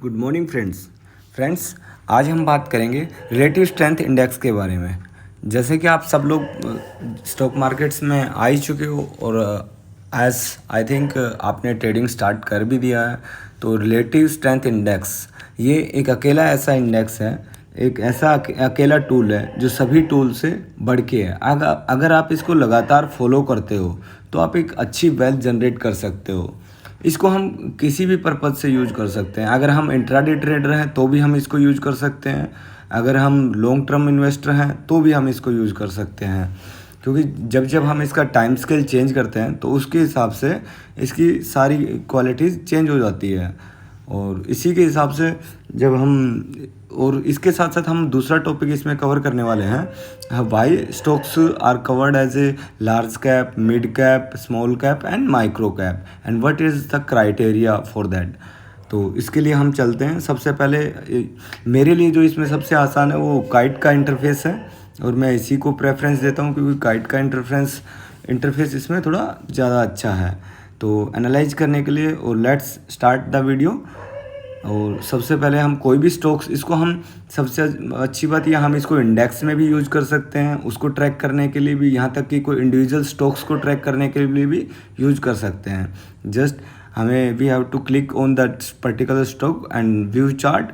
Good morning friends आज हम बात करेंगे रिलेटिव स्ट्रेंथ इंडेक्स के बारे में। जैसे कि आप सब लोग स्टॉक मार्केट्स में आ ही चुके हो और एज आई थिंक आपने ट्रेडिंग स्टार्ट कर भी दिया है। तो रिलेटिव स्ट्रेंथ इंडेक्स ये एक अकेला ऐसा इंडेक्स है, एक ऐसा अकेला टूल है जो सभी टूल से बढ़ के है। अगर आप इसको लगातार फॉलो करते हो तो आप एक अच्छी वेल्थ जनरेट कर सकते हो। इसको हम किसी भी पर्पज़ से यूज कर सकते हैं। अगर हम इंट्राडे ट्रेडर हैं तो भी हम इसको यूज कर सकते हैं, अगर हम लॉन्ग टर्म इन्वेस्टर हैं तो भी हम इसको यूज कर सकते हैं। क्योंकि जब जब हम इसका टाइम स्केल चेंज करते हैं तो उसके हिसाब से इसकी सारी क्वालिटीज़ चेंज हो जाती है। और इसी के हिसाब से जब हम और इसके साथ साथ हम दूसरा टॉपिक इसमें कवर करने वाले हैं, why stocks are covered as a large cap, mid cap, small cap and micro cap and what is the criteria for that. तो इसके लिए हम चलते हैं। सबसे पहले मेरे लिए जो इसमें सबसे आसान है वो काइट का इंटरफेस है और मैं इसी को प्रेफरेंस देता हूँ क्योंकि काइट का इंटरफेस इसमें थोड़ा ज़्यादा अच्छा है। तो एनालाइज करने के लिए और लेट्स स्टार्ट द वीडियो। और सबसे पहले हम कोई भी स्टॉक्स, इसको हम सबसे अच्छी बात यह हम इसको इंडेक्स में भी यूज कर सकते हैं, उसको ट्रैक करने के लिए भी, यहाँ तक कि कोई इंडिविजुअल स्टॉक्स को ट्रैक करने के लिए भी यूज कर सकते हैं। जस्ट हमें we have to click on that particular stock and view chart.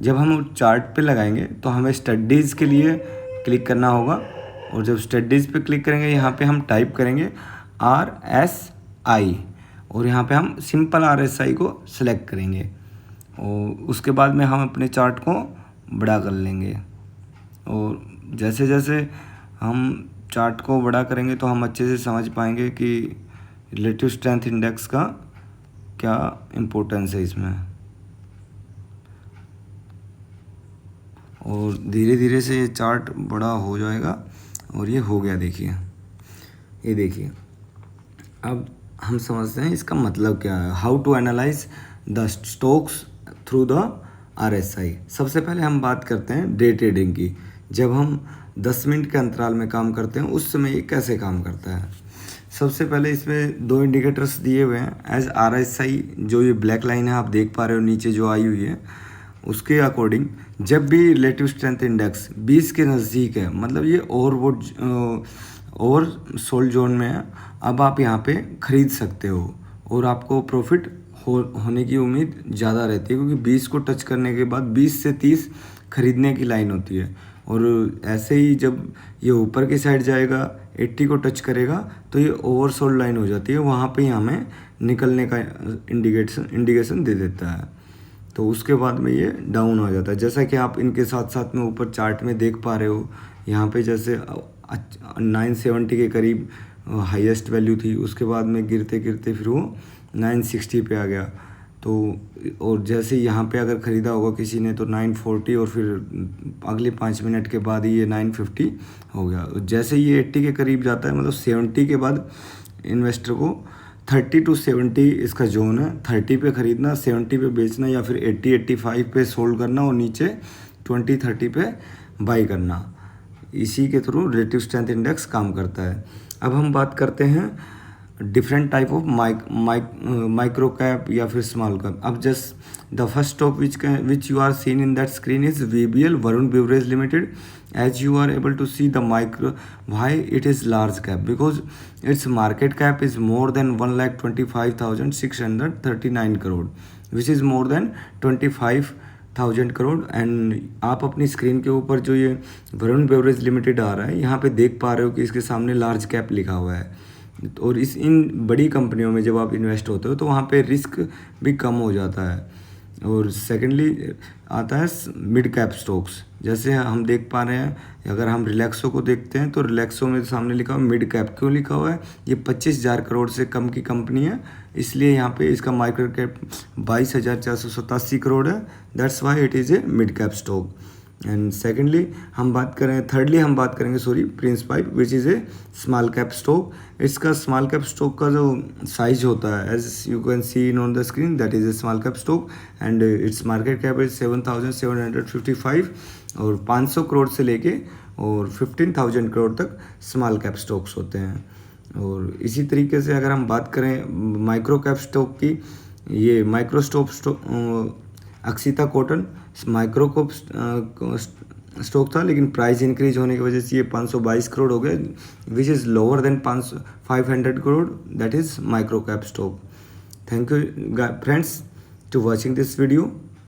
जब हम चार्ट पे लगाएंगे तो हमें स्टडीज़ के लिए क्लिक करना होगा और जब स्टडीज़ पे क्लिक करेंगे यहाँ पे हम टाइप करेंगे RSI और यहाँ पे हम सिंपल RSI को सिलेक्ट करेंगे और उसके बाद में हम अपने चार्ट को बड़ा कर लेंगे। और जैसे जैसे हम चार्ट को बड़ा करेंगे तो हम अच्छे से समझ पाएंगे कि रिलेटिव स्ट्रेंथ इंडेक्स का क्या इम्पोर्टेंस है इसमें। और धीरे धीरे से ये चार्ट बड़ा हो जाएगा और ये हो गया। देखिए, ये देखिए, अब हम समझते हैं इसका मतलब क्या है। How to analyse the stocks through the RSI। सबसे पहले हम बात करते हैं डे ट्रेडिंग की। जब हम 10 मिनट के अंतराल में काम करते हैं उस समय ये कैसे काम करता है। सबसे पहले इसमें दो इंडिकेटर्स दिए हुए हैं एज RSI। जो ये ब्लैक लाइन है आप देख पा रहे हो नीचे जो आई हुई है, उसके अकॉर्डिंग जब भी रिलेटिव स्ट्रेंथ इंडेक्स 20 के नज़दीक है, मतलब ये ओवर सोल्ड जोन में है, अब आप यहाँ पे ख़रीद सकते हो और आपको प्रॉफिट होने की उम्मीद ज़्यादा रहती है क्योंकि 20 को टच करने के बाद 20 से 30 खरीदने की लाइन होती है। और ऐसे ही जब ये ऊपर की साइड जाएगा 80 को टच करेगा तो ये ओवरसोल्ड लाइन हो जाती है, वहाँ पे ही हमें निकलने का इंडिकेशन दे देता है। तो उसके बाद में ये डाउन हो जाता है, जैसा कि आप इनके साथ साथ में ऊपर चार्ट में देख पा रहे हो। यहाँ पे जैसे 970 के करीब हाईएस्ट वैल्यू थी, उसके बाद में गिरते गिरते फिर वो 960 पे आ गया। तो और जैसे यहाँ पे अगर ख़रीदा होगा किसी ने तो 940 और फिर अगले 5 मिनट के बाद ही ये 950 हो गया। जैसे ये 80 के करीब जाता है, मतलब 70 के बाद इन्वेस्टर को 30 to 70 इसका जोन है। 30 पे ख़रीदना, 70 पे बेचना या फिर 80-85 पे सोल्ड करना और नीचे 20-30 पे बाई करना। इसी के थ्रू रिलेटिव स्ट्रेंथ इंडेक्स काम करता है। अब हम बात करते हैं different type of micro cap या फिर स्मॉल कैप। अब just the first stock which you are seen in that screen is VBL Varun Beverage Limited. As you are able to see the micro, why it is large cap, because its market cap is more than 1,25,639 crore, which is more than 25,000 crore. And आप अपनी screen के ऊपर जो ये Varun Beverage limited आ रहा है यहाँ पे देख पा रहे हो कि इसके सामने लार्ज कैप लिखा हुआ है। और इन बड़ी कंपनियों में जब आप इन्वेस्ट होते हो तो वहाँ पे रिस्क भी कम हो जाता है। और सेकेंडली आता है मिड कैप स्टॉक्स। जैसे हम देख पा रहे हैं, अगर हम रिलैक्सो को देखते हैं तो रिलैक्सो में सामने लिखा हुआ मिड कैप। क्यों लिखा हुआ है? ये 25,000 करोड़ से कम की कंपनी है, इसलिए यहाँ पे इसका मार्केट कैप 22,487 करोड़ है। That's why it is a mid cap stock. And secondly हम बात करें, थर्डली हम बात करेंगे Prince Pipe which is a small cap stock. इसका स्मॉल कैप स्टॉक का जो साइज होता है, as you can see in on the screen, that is a small cap stock and its market cap is 7,755 और 500 करोड़ से लेके और 15,000 करोड़ तक स्मॉल कैप स्टॉक्स होते हैं। और इसी तरीके से अगर हम बात करें माइक्रो कैप स्टॉक की, ये अक्षिता कॉटन माइक्रो को स्टॉक था, लेकिन प्राइस इंक्रीज होने की वजह से ये 522 करोड़ हो गए, which is lower than 500 crore, that is micro cap stock. Thank you friends to watching this video.